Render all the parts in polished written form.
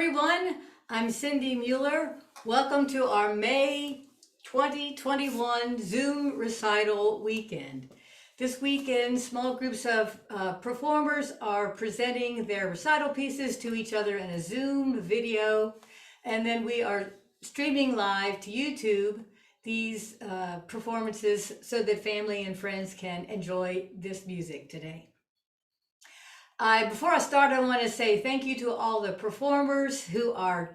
everyone. I'm Cindy Mueller. Welcome to our May 2021 Zoom Recital weekend. This weekend, small groups of performers are presenting their recital pieces to each other in a Zoom video, and then we are streaming live to YouTube these performances so that family and friends can enjoy this music today. Before I start, I want to say thank you to all the performers who are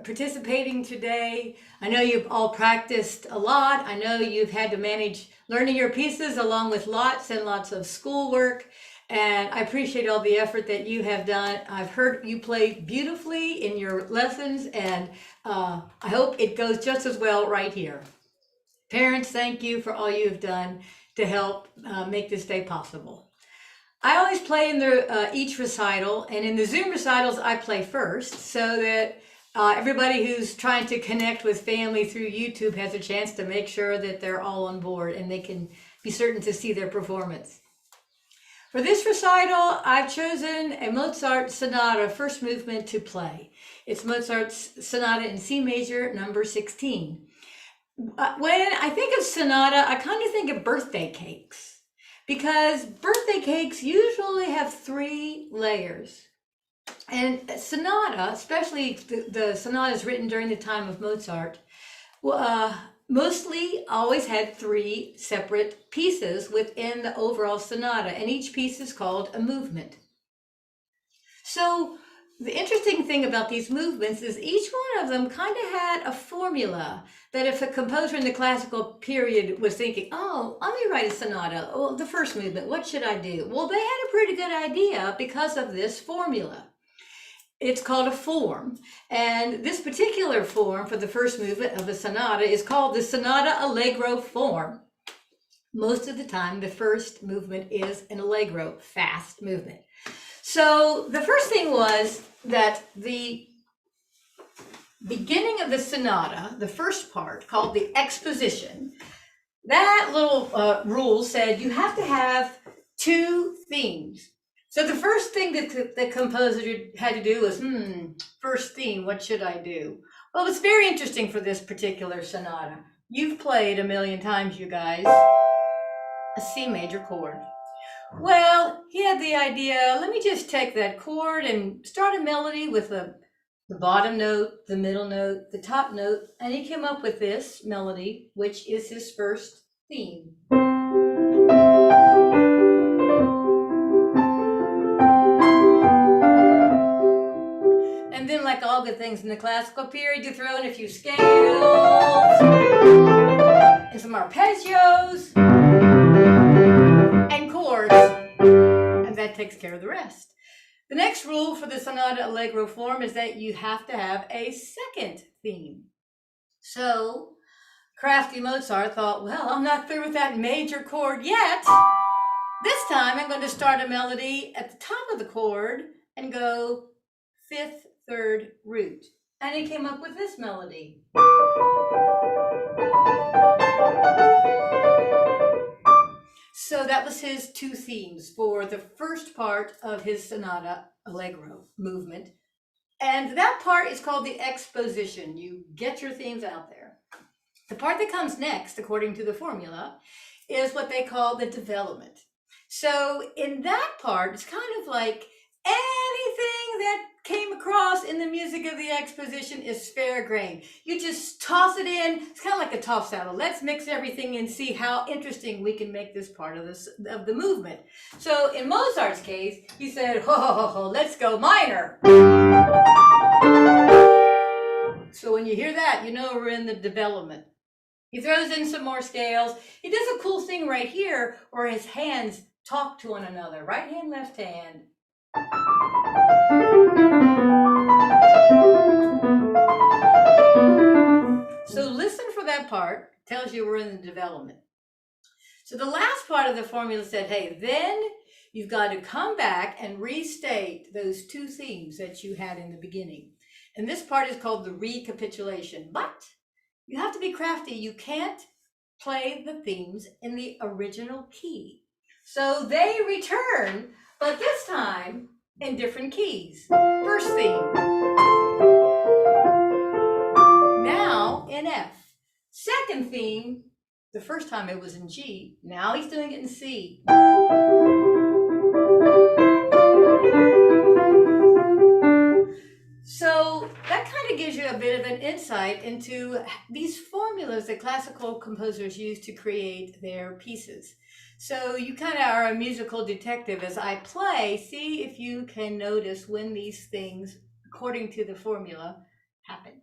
participating today. I know you've all practiced a lot. I know you've had to manage learning your pieces along with lots and lots of schoolwork. And I appreciate all the effort that you have done. I've heard you play beautifully in your lessons, and I hope it goes just as well right here. Parents, thank you for all you've done to help make this day possible. I always play in each recital, and in the Zoom recitals, I play first so that everybody who's trying to connect with family through YouTube has a chance to make sure that they're all on board and they can be certain to see their performance. For this recital, I've chosen a Mozart Sonata first movement to play. It's Mozart's Sonata in C major, number 16. When I think of Sonata, I kind of think of birthday cakes, because birthday cakes usually have 3 layers. And sonata, especially the sonatas written during the time of Mozart, mostly always had 3 separate pieces within the overall sonata, and each piece is called a movement. So the interesting thing about these movements is each one of them kind of had a formula that if a composer in the classical period was thinking, oh, let me write a sonata, well, the first movement, what should I do? Well, they had a pretty good idea because of this formula. It's called a form, and this particular form for the first movement of the sonata is called the Sonata Allegro form. Most of the time, the first movement is an Allegro, fast movement. So the first thing was that the beginning of the sonata, the first part called the exposition, that little rule said you have to have 2 themes. So the first thing that the composer had to do was, first theme, what should I do? Well, it's very interesting for this particular sonata. You've played a million times, you guys, a C major chord. Well, he had the idea, let me just take that chord and start a melody with the bottom note, the middle note, the top note, and he came up with this melody, which is his first theme. And then, like all good things in the classical period, you throw in a few scales and some arpeggios and chords, and that takes care of the rest. The next rule for the Sonata Allegro form is that you have to have a second theme. So crafty Mozart thought, well, I'm not through with that major chord yet. This time I'm going to start a melody at the top of the chord and go 5th, 3rd root. And he came up with this melody. So that was his 2 themes for the first part of his Sonata Allegro movement. And that part is called the exposition. You get your themes out there. The part that comes next, according to the formula, is what they call the development. So in that part, it's kind of like anything that came across in the music of the exposition is fair game. You just toss it in. It's kind of like a toss salad. Let's mix everything and see how interesting we can make this part of the movement. So in Mozart's case, he said, let's go minor. So when you hear that, you know we're in the development. He throws in some more scales. He does a cool thing right here where his hands talk to one another. Right hand, left hand. So listen for that part. Tells you we're in the development. So the last part of the formula said, hey, then you've got to come back and restate those 2 themes that you had in the beginning. And this part is called the recapitulation. But you have to be crafty. You can't play the themes in the original key. So they return, but this time in different keys. First theme. Second theme, the first time it was in G, now he's doing it in C. So that kind of gives you a bit of an insight into these formulas that classical composers use to create their pieces. So you kind of are a musical detective. As I play, see if you can notice when these things, according to the formula, happen.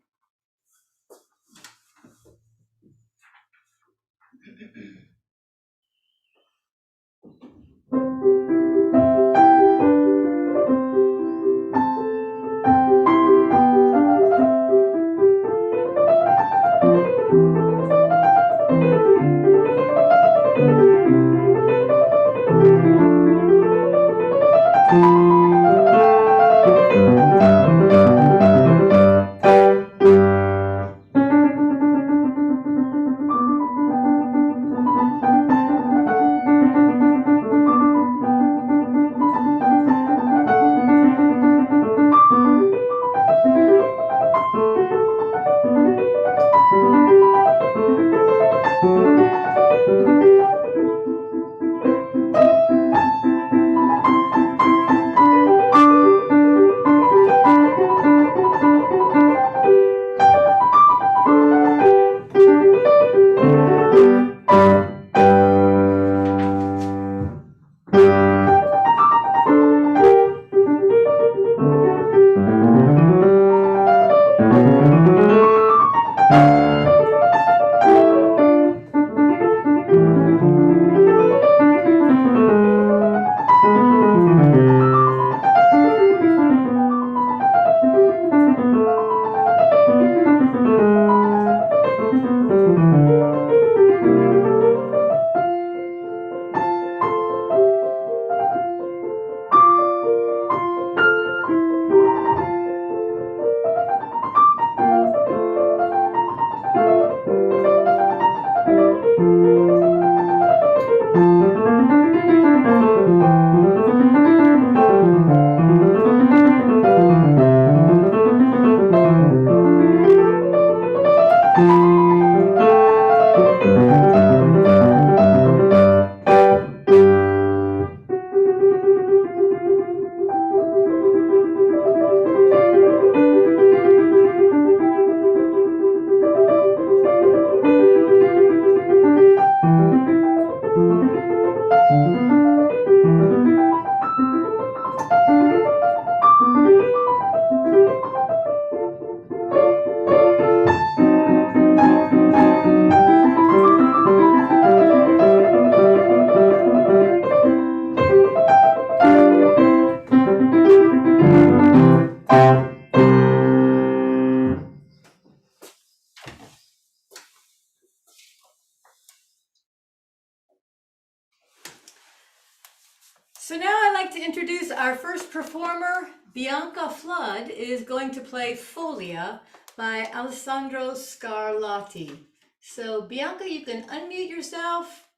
So now I'd like to introduce our first performer. Bianca Flood is going to play Folia by Alessandro Scarlatti. So Bianca, you can unmute yourself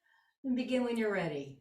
and begin when you're ready.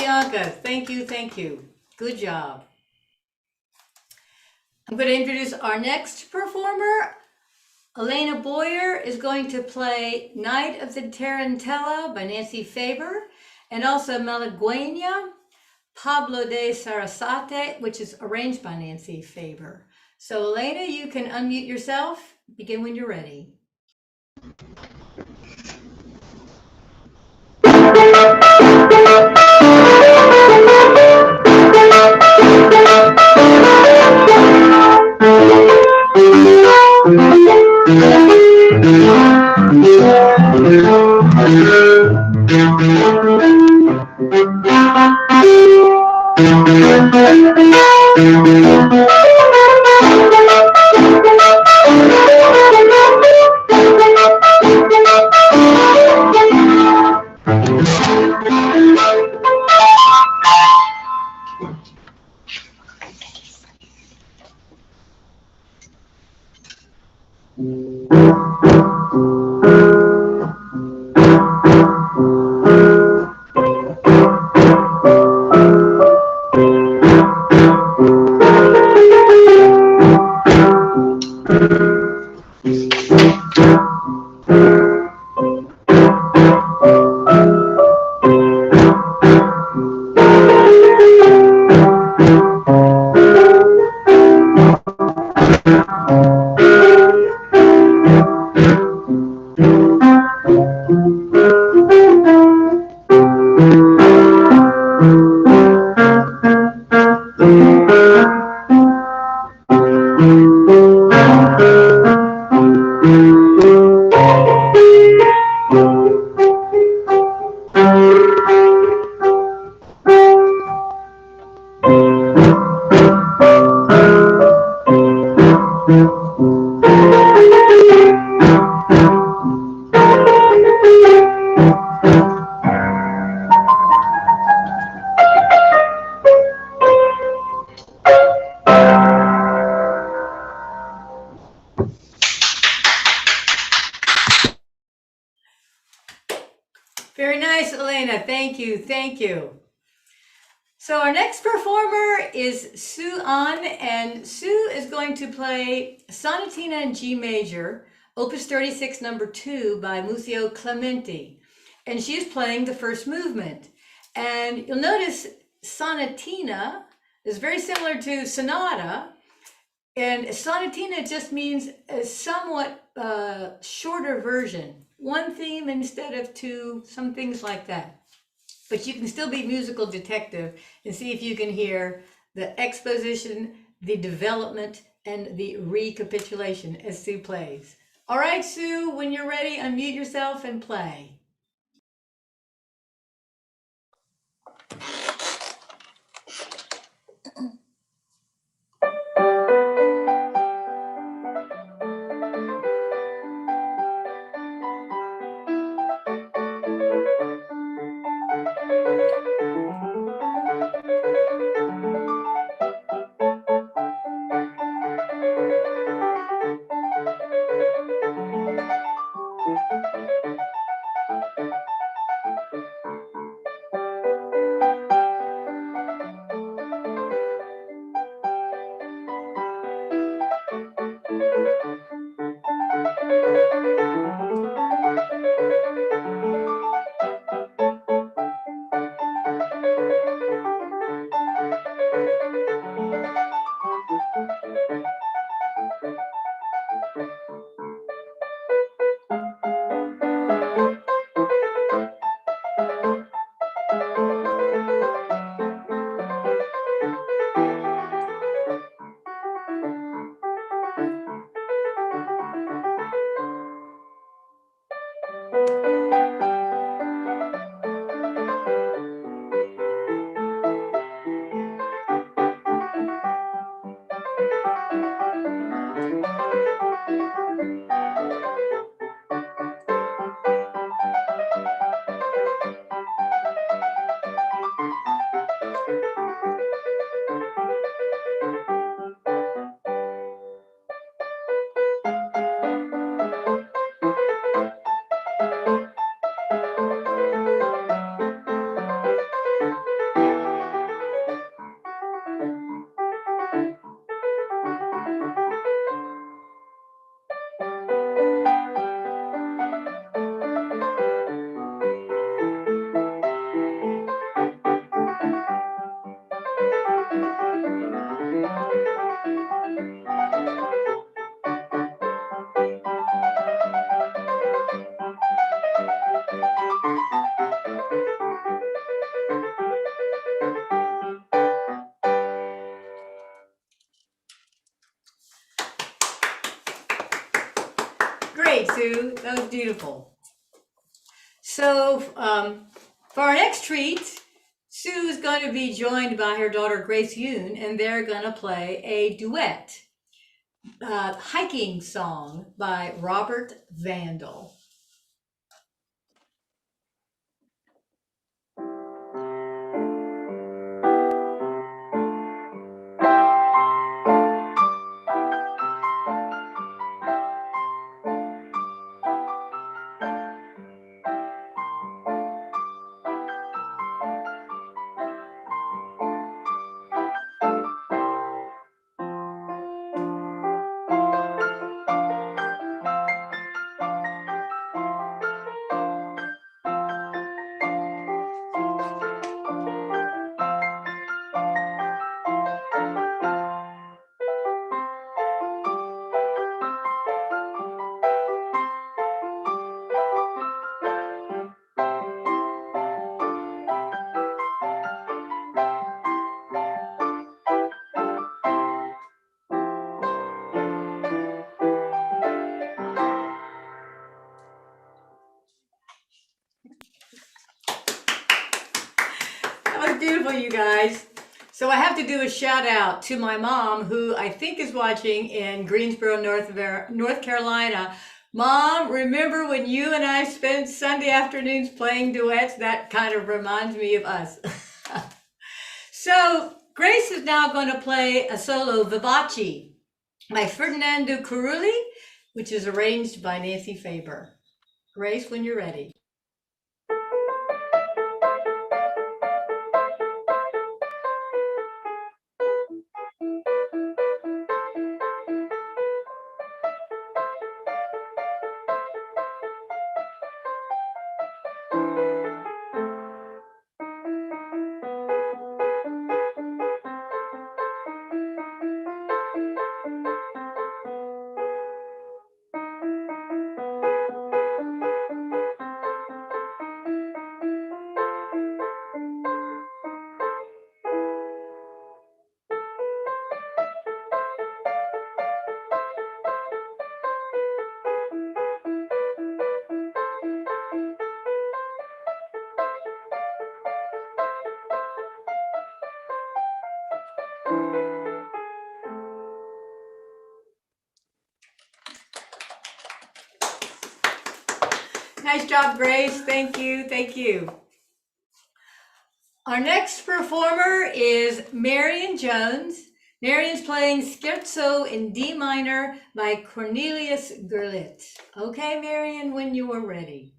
Bianca. Thank you, thank you. Good job. I'm going to introduce our next performer. Alena Boyer is going to play Night of the Tarantella by Nancy Faber, and also Maleguena, Pablo de Sarasate, which is arranged by Nancy Faber. So Alena, you can unmute yourself. Begin when you're ready. Very nice, Alena. Thank you. Thank you. So our next performer is Soohyoun Ahn, and Sue is going to play Sonatina in G major, Opus 36, number 2 by Muzio Clementi. And she is playing the first movement. And you'll notice Sonatina is very similar to Sonata. And Sonatina just means a somewhat shorter version. One theme instead of two, some things like that. But you can still be musical detective and see if you can hear the exposition, the development, and the recapitulation as Sue plays. All right, Sue, when you're ready, unmute yourself and play. Great, Sue. That was beautiful. So, for our next treat, Sue is going to be joined by her daughter Grace Yoon, and they're going to play a duet, hiking song by Robert Vandall. That was beautiful, you guys. So I have to do a shout out to my mom, who I think is watching in Greensboro, North Carolina. Mom, remember when you and I spent Sunday afternoons playing duets? That kind of reminds me of us. So Grace is now going to play a solo Vivace by Ferdinando Carulli, which is arranged by Nancy Faber. Grace, when you're ready. Nice job, Grace. Thank you. Thank you. Our next performer is Marion Jones. Marion's playing Scherzo in D minor by Cornelius Gurlitt. Okay, Marion, when you are ready.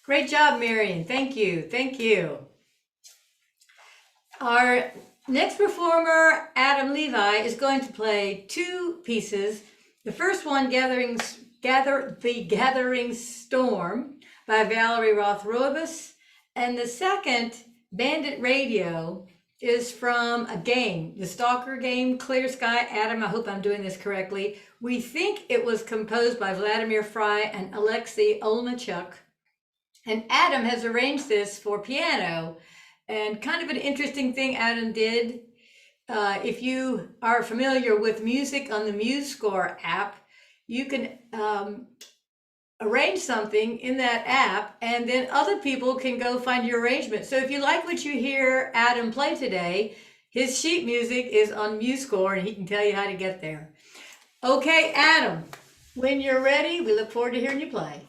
Great job, Marion. Thank you. Thank you. Our next performer, Adam Levi, is going to play two pieces. The first one, The Gathering Storm by Valerie Roth-Roebus, and the second, Bandit Radio, is from a game, the Stalker game, Clear Sky. Adam, I hope I'm doing this correctly. We think it was composed by Vladimir Fry and Alexei Olmachuk. And Adam has arranged this for piano. And kind of an interesting thing Adam did, if you are familiar with music on the MuseScore app, you can arrange something in that app, and then other people can go find your arrangement. So if you like what you hear Adam play today, his sheet music is on MuseScore, and he can tell you how to get there. Okay, Adam, when you're ready, we look forward to hearing you play.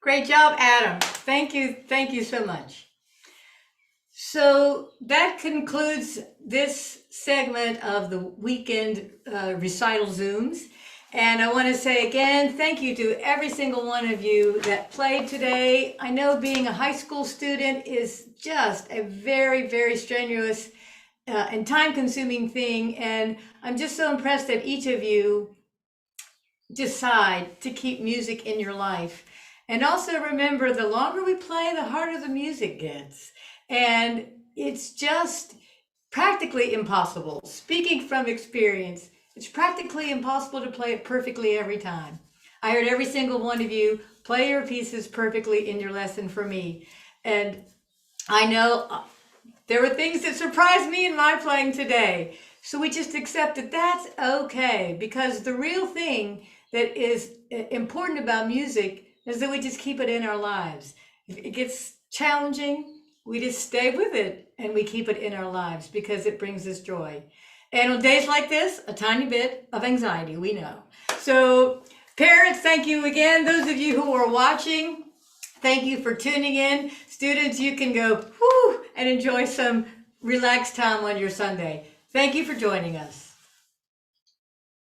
Great job, Adam. Thank you. Thank you so much. So that concludes this segment of the weekend recital Zooms. And I want to say again, thank you to every single one of you that played today. I know being a high school student is just a very, very strenuous and time-consuming thing. And I'm just so impressed that each of you decide to keep music in your life. And also remember, the longer we play, the harder the music gets. And it's just practically impossible. Speaking from experience, it's practically impossible to play it perfectly every time. I heard every single one of you play your pieces perfectly in your lesson for me. And I know there were things that surprised me in my playing today. So we just accept that that's okay, because the real thing that is important about music is that we just keep it in our lives. If it gets challenging, we just stay with it and we keep it in our lives because it brings us joy. And on days like this, a tiny bit of anxiety, we know. So parents, thank you again. Those of you who are watching, thank you for tuning in. Students, you can go whoo and enjoy some relaxed time on your Sunday. Thank you for joining us.